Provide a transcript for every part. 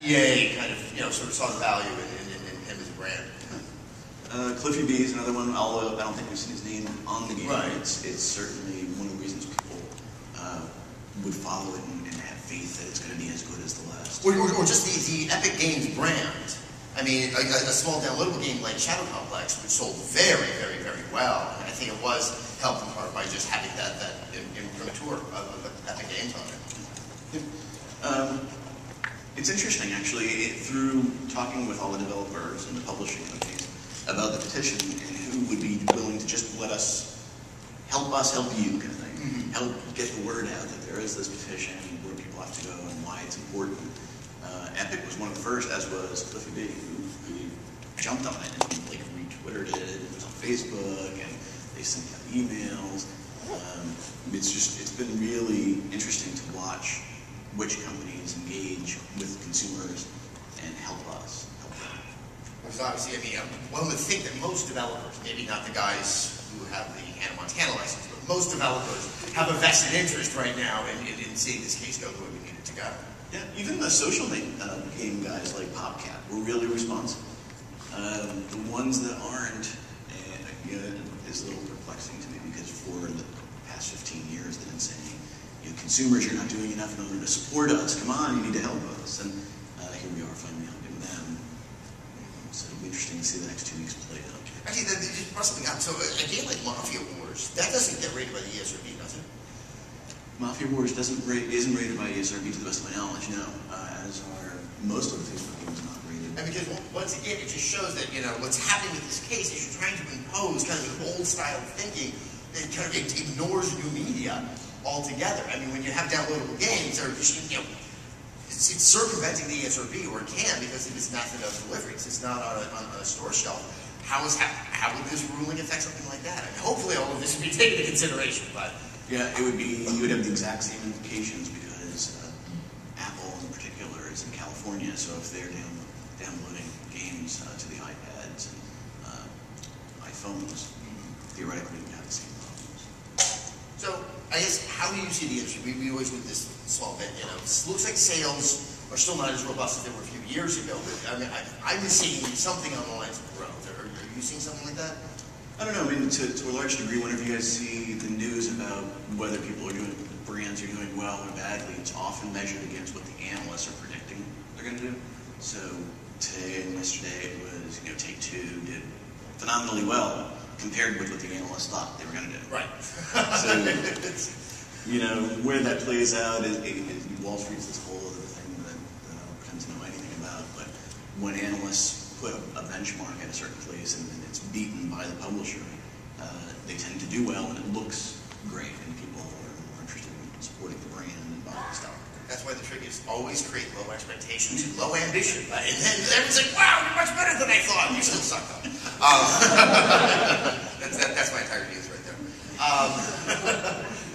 EA kind of, sort of saw the value in him as a brand. Cliffy B is another one, although I don't think we've seen his name on the game. Right. It's certainly one of the reasons people would follow it and have faith that it's going to be as good as the last. Or just the Epic Games brand. I mean, a small downloadable game like Shadow Complex, which sold very, very, very well. And I think it was helped in part by just having that imprimatur of Epic Games on it. It's interesting, actually, through talking with all the developers and the publishing companies about the petition and who would be willing to just let us help you kind of thing, help get the word out that there is this petition, where people have to go and why it's important. Epic was one of the first, as was Cliffy B, who jumped on it and like retwittered it, and it was on Facebook, and they sent out emails. It's been really interesting to watch which companies engage with consumers and help us, help them. Because obviously, one would think that most developers, maybe not the guys who have the Hannah Montana license, but most developers have a vested interest right now in seeing this case go the way we need it to go. Yeah, even the social game guys like PopCap were really responsive. The ones that aren't, is a little perplexing to me, because for the past 15 years they've been saying, consumers, you're not doing enough in order to support us. Come on, you need to help us. And here we are finally helping them. So it'll be interesting to see the next 2 weeks play out. Actually, that just brought something up. So a game like Mafia Wars, that doesn't get rated by the ESRB, does it? Mafia Wars isn't rated by ESRB to the best of my knowledge, no. As are most of the Facebook games not rated. And because once again, it just shows that what's happening with this case is you're trying to impose kind of an old style of thinking that kind of ignores new media altogether. I mean, when you have downloadable games, it's circumventing the ESRB, or it can, because of its method of delivery. It's not on a store shelf. How would this ruling affect something like that? I mean, hopefully all of this would be taken into consideration, but... Yeah, you would have the exact same implications, because Apple in particular is in California, so if they're downloading games to the iPads and iPhones, theoretically we have the same problems. So, I guess, how do you see the industry? We always do this small bit, It looks like sales are still not as robust as they were a few years ago, but I've been seeing something on the lines of growth. Are you seeing something like that? I don't know. I mean, to a large degree, whenever you guys see the news about whether brands are doing well or badly, it's often measured against what the analysts are predicting they're going to do. So today and yesterday it was, Take-Two did phenomenally well compared with what the analysts thought they were going to do. Right. So, where that plays out is Wall Street's this whole other thing that I don't pretend to know anything about. But when analysts put a benchmark at a certain place and it's beaten by the publisher, they tend to do well, and it looks great, and people are more interested in supporting the brand and buying stuff. That's why the trick is always create low expectations and low ambition. And then everyone's like, wow, you're much better than I thought. You still suck, though. That's my entire news right there.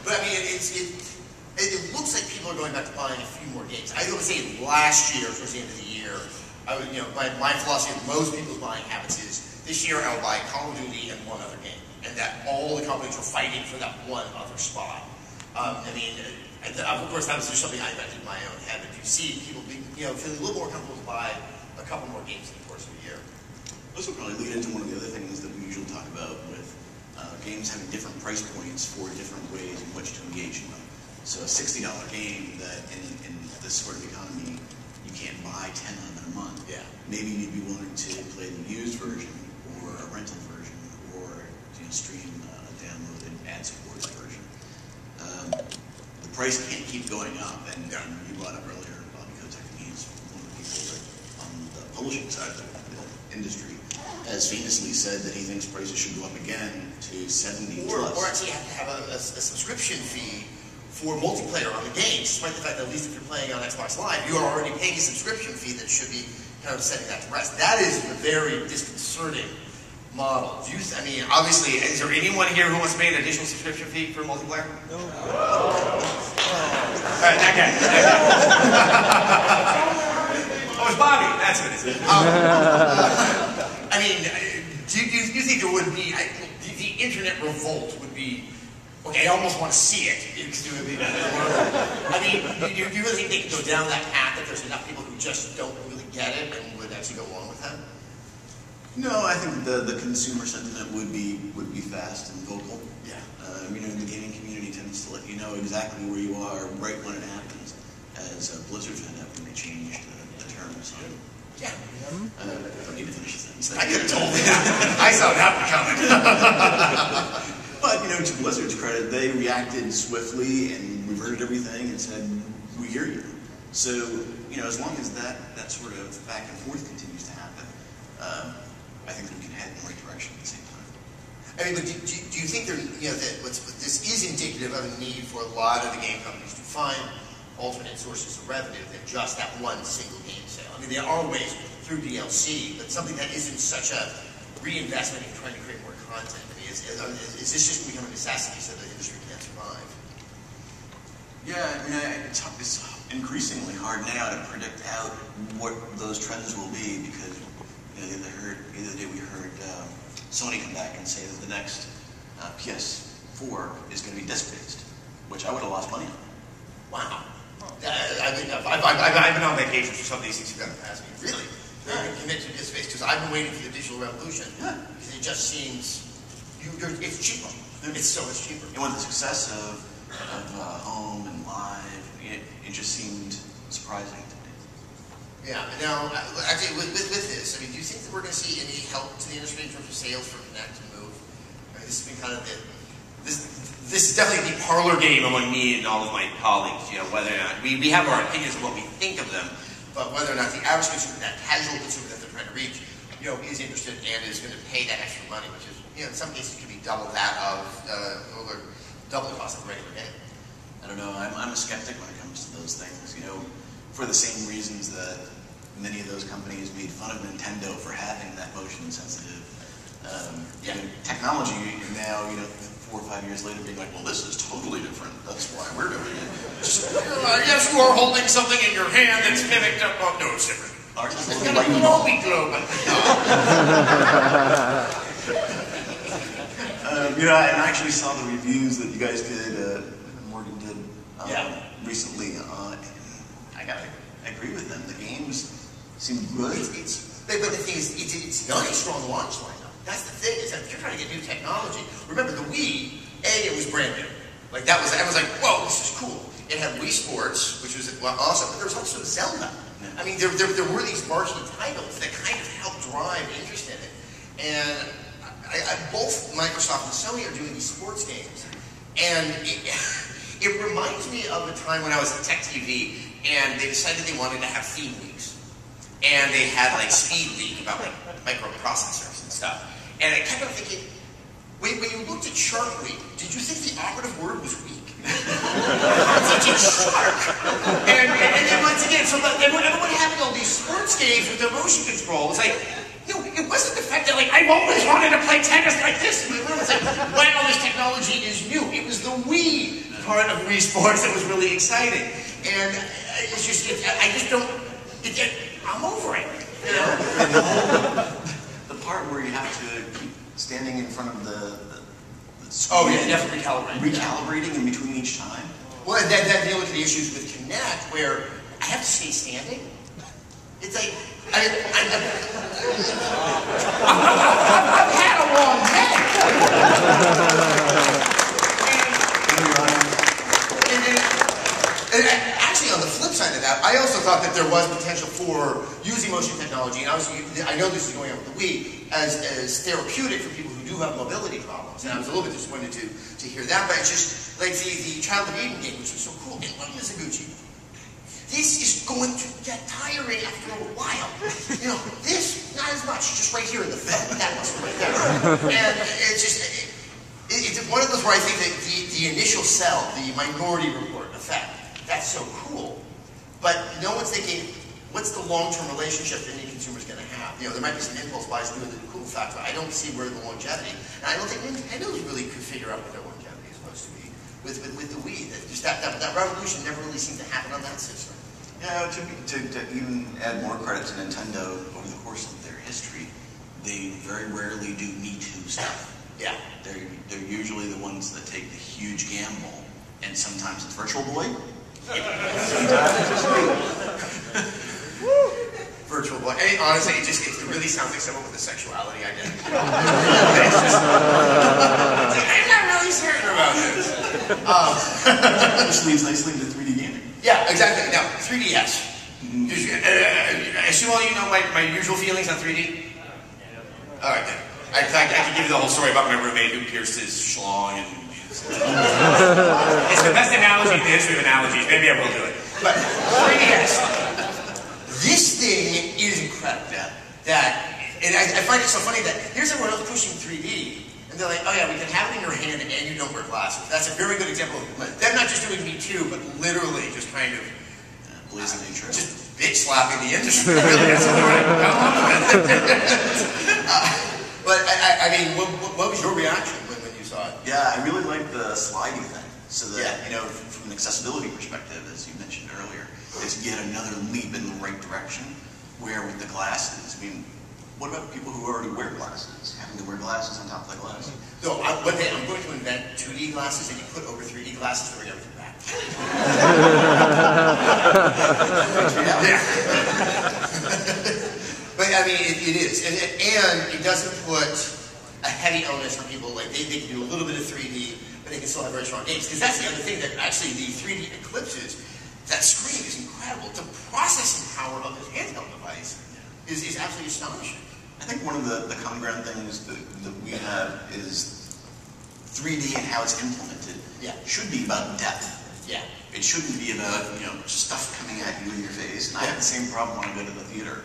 But I mean, it looks like people are going back to buying a few more games. I would say last year, towards the end of the year, my philosophy of most people's buying habits is this year I'll buy Call of Duty and one other game, and that all the companies are fighting for that one other spot. Of course, that was just something I invented in my own head. But you see people feeling a little more comfortable to buy a couple more games in the course of a year. This will probably lead into one of the other things that we usually talk about with games having different price points for different ways in which to engage in them. So a $60 game that in this sort of economy you can't buy 10 of them in a month. Yeah. Maybe you'd be willing to play the used version or a rental version, or stream a downloaded ad-supported version. The price can't keep going up, and you brought up earlier Bobby Kotick, he's one of the people that on the publishing side of the industry has famously said that he thinks prices should go up again to 70 plus. Or actually have to have a subscription fee for multiplayer on the game, despite the fact that at least if you're playing on Xbox Live, you are already paying a subscription fee that should be kind of setting that to rest. That is a very disconcerting model. Obviously, is there anyone here who wants to pay an additional subscription fee for multiplayer? No. All right, that guy. Oh, it's Bobby. That's what it is. Do you think there would be the internet revolt would be? Okay, I almost want to see it. Do you really think they can go down that path? That there's enough people who just don't really get it and would actually go along with that? No, I think the consumer sentiment would be fast and vocal. Yeah. You know, the gaming community tends to let you know exactly where you are right when it happens, as Blizzard found out when they changed the terms on. Yeah. I don't need to finish the sentence. I could have told you that. I saw that coming. But, you know, to Blizzard's credit, they reacted swiftly and reverted everything and said, we hear you. So, you know, as long as that sort of back and forth continues to happen, I think that we can head in the right direction at the same time. I mean, but do you think this is indicative of a need for a lot of the game companies to find alternate sources of revenue than just that one single game sale? I mean, there are ways through DLC, but something that isn't such a reinvestment in trying to create more content. I mean, is this just become a necessity so the industry can't survive? Yeah, I mean, it's increasingly hard now to predict out what those trends will be because, you know, the other day we heard Sony come back and say that the next PS4 is going to be disc-based, which I would have lost money on. Wow. I've been on vacation for some of these things you've got to pass me. Really? They're going to commit to disc-based because I've been waiting for the digital revolution. Yeah. Because it just seems, it's cheaper. It's so much cheaper. And with the success of home and live, it just seemed surprising to me. Yeah. Now, actually, with this, I mean, do you think that we're going to see any help to the industry in terms of sales for Kinect and Move? I mean, this has been kind of this is definitely the parlor game among me and all of my colleagues. You know, whether or not we have our opinions of what we think of them, but whether or not the average consumer, that casual consumer that they're trying to reach, you know, is interested and is going to pay that extra money, which is, you know, in some cases could be double that of or double the cost of a regular game. I don't know. I'm a skeptic when it comes to those things. You know, for the same reasons that many of those companies made fun of Nintendo for having that motion sensitive technology, and now, you know, 4 or 5 years later being like, well, this is totally different. That's why we're doing it. Yes, you are holding something in your hand that's mimicked up. Oh, no, it's different. It's got a glowy globe. You know, I actually saw the reviews that you guys did, Morgan did recently. I gotta agree with them. The games seem good. But the thing is, it's not a strong launch lineup. That's the thing, is that if you're trying to get new technology, remember the Wii, it was brand new. Like that was, everyone's like, whoa, this is cool. It had Wii Sports, which was awesome, but there was also Zelda. I mean, there were these marquee titles that kind of helped drive interest in it. And both Microsoft and Sony are doing these sports games. And it reminds me of the time when I was at Tech TV, and they decided they wanted to have theme weeks. And they had like Speed Week about like microprocessors and stuff. And I kept on thinking, when you looked at Shark Week, did you think the operative word was weak? It's a shark. And then once again, so everyone having all these sports games with their motion control. It's like, you know, it wasn't the fact that like I've always wanted to play tennis like this. It's like, wow, this technology is new. It was the Wii part of Wii Sports that was really exciting. And it's just, I just don't. I'm over it. You know. The part where you have to keep standing in front of the oh yeah, definitely recalibrating in between each time. Well, that deal with the issues with Kinect, where I have to stay standing. It's like I've had a long day. And actually, on the flip side of that, I also thought that there was potential for using motion technology, and I know this is going on with the Wii, as therapeutic for people who do have mobility problems. And I was a little bit disappointed to hear that, but it's just like the Child of Eden game, which was so cool. And Mike Mizuguchi, this is going to get tiring after a while. You know, this, not as much, just right here in the thumb, that muscle right there. And it's just, it's one of those where I think that the initial sell, the Minority Report effect, that's so cool. But no one's thinking, what's the long-term relationship that any consumer's going to have? You know, there might be some impulse buys due to the cool factor. I don't see where the longevity, and I don't think Nintendo really could figure out what their longevity is supposed to be with the Wii. That revolution never really seemed to happen on that system. Yeah, to even add more credit to Nintendo, over the course of their history, they very rarely do Me Too stuff. Yeah. They're usually the ones that take the huge gamble, and sometimes it's Virtual Boy. Sometimes it's me. virtual boy. I mean, honestly, it really sounds like someone with a sexuality identity. It's just, I'm not really certain about this. Which leads nicely into 3D gaming. Yeah, exactly. Now, 3DS. I assume all you know my usual feelings on 3D? All right, then. I can give you the whole story about my roommate who pierced his schlong and... It's the best analogy in the history of analogies. Maybe I will do it. But 3DS. This thing is incredible. And I find it so funny that here's everyone else pushing 3D, and they're like, oh yeah, we can have it in your hand and you don't wear glasses. That's a very good example of them not just doing Me Too, but literally just kind of blazing the trail. Just bitch slapping the industry. Really, that's what we're going But I mean, what was your reaction when you saw it? Yeah, I really like the sliding thing. So that, you know, from an accessibility perspective, as you mentioned earlier, it's yet another leap in the right direction. Where with the glasses, I mean, what about people who already wear glasses? Having to wear glasses on top of the glasses? So one day I'm going to invent 2D glasses and you put over 3D glasses to bring everything back. But I mean, it is, and it doesn't put a heavy onus on people. Like they can do a little bit of 3D, but they can still have very strong games. Because that's the other thing that actually the 3D eclipses. That screen is incredible. The processing power of this handheld device is absolutely astonishing. I think one of the common ground things that we have is 3D and how it's implemented. Should be about depth. It shouldn't be about, you know, stuff coming at you in your face. And I have the same problem when I go to the theater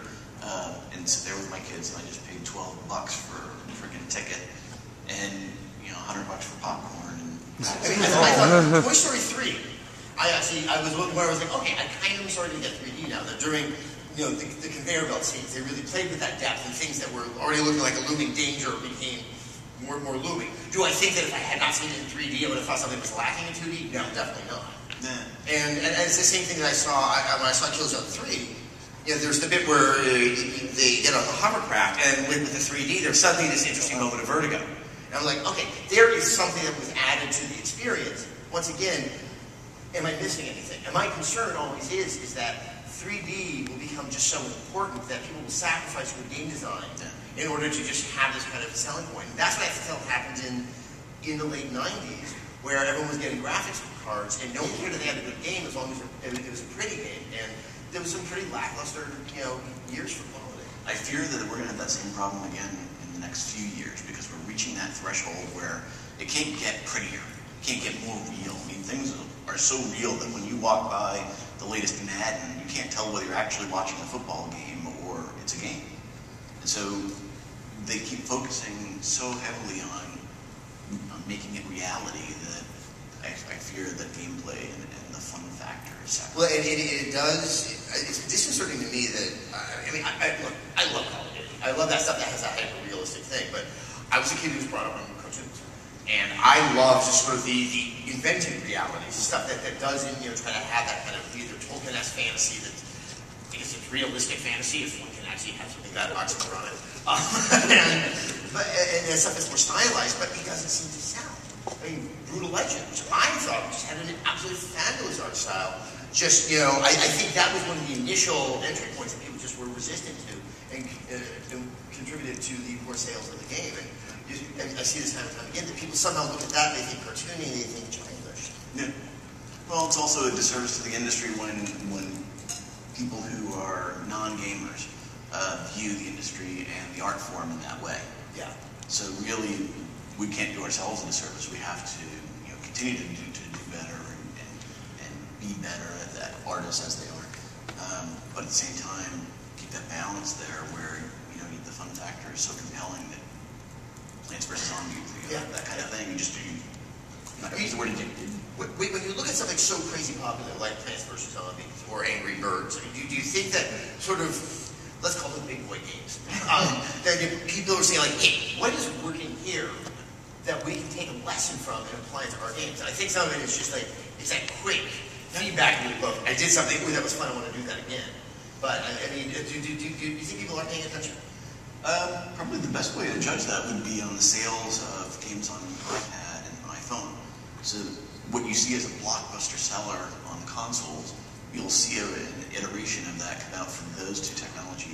and sit there with my kids, and I just paid $12 for a freaking ticket, and you know, $100 for popcorn. And I thought Toy Story 3. I was looking where I was like, okay, I kind of starting to get 3D now. That during, you know, the conveyor belt scenes, they really played with that depth, and things that were already looking like a looming danger became more and more looming. Do I think that if I had not seen it in 3D, I would have thought something was lacking in 2D? No, definitely not. And it's the same thing that I saw when I saw Killzone 3. You know, there's the bit where they get on the hovercraft, and with the 3D, there's suddenly this interesting moment of vertigo. And I'm like, okay, there is something that was added to the experience. Once again, am I missing anything? And my concern always is that 3D will become just so important that people will sacrifice good game design in order to just have this kind of selling point. And that's what I felt happened in the late 90s, where everyone was getting graphics cards, and no one cared that they had a good game as long as it was a pretty game. And there was some pretty lackluster, you know, years for quality. I fear that we're going to have that same problem again in the next few years, because we're reaching that threshold where it can't get prettier, it can't get more real. I mean, things are so real that when you walk by the latest Madden, you can't tell whether you're actually watching a football game or it's a game. And so they keep focusing so heavily on making it reality that I fear that gameplay and the fun factor is sacrificed. Well, it does. It's disconcerting to me that look, I love Call of Duty. I love that stuff that has that hyper-realistic thing. But I was a kid who was brought up on cartoons, and I love just sort of the inventing realities, stuff that does, you know, try to have that kind of either Tolkien-esque fantasy that I guess it's realistic fantasy if one can actually have something that oxymoron on it, and stuff that's more stylized, but it doesn't seem to sell. I mean, Brutal Legend, which I thought just had an absolutely fabulous art style. Just, you know, I think that was one of the initial entry points that people just were resistant to, and contributed to the poor sales of the game. And I see this time and time again that people somehow look at that, they think cartoony, they think childish. Yeah. Well, it's also a disservice to the industry when people who are non-gamers view the industry and the art form in that way. Yeah. So really, we can't do ourselves a disservice. We have to, you know, continue to do better and be better at that, artists as they are. But at the same time, keep that balance there where, you know, the fun factor is so compelling that Plants vs. Zombies, that kind of thing. You just do. I'm not going to use the word addicted. When you look at something so crazy popular like Plants vs. Zombies or Angry Birds, I mean, do you think that sort of, let's call them big boy games, that people are saying like, hey, what is working here that we can take a lesson from and apply it to our games? And I think some of it is just like, it's that quick feedback loop of, I did something, ooh, that was fun, I want to do that again. But, I mean, do you think people are paying attention? Probably the best way to judge that would be on the sales of games on iPad and iPhone. So what you see as a blockbuster seller on the consoles, you'll see an iteration of that come out from those two technology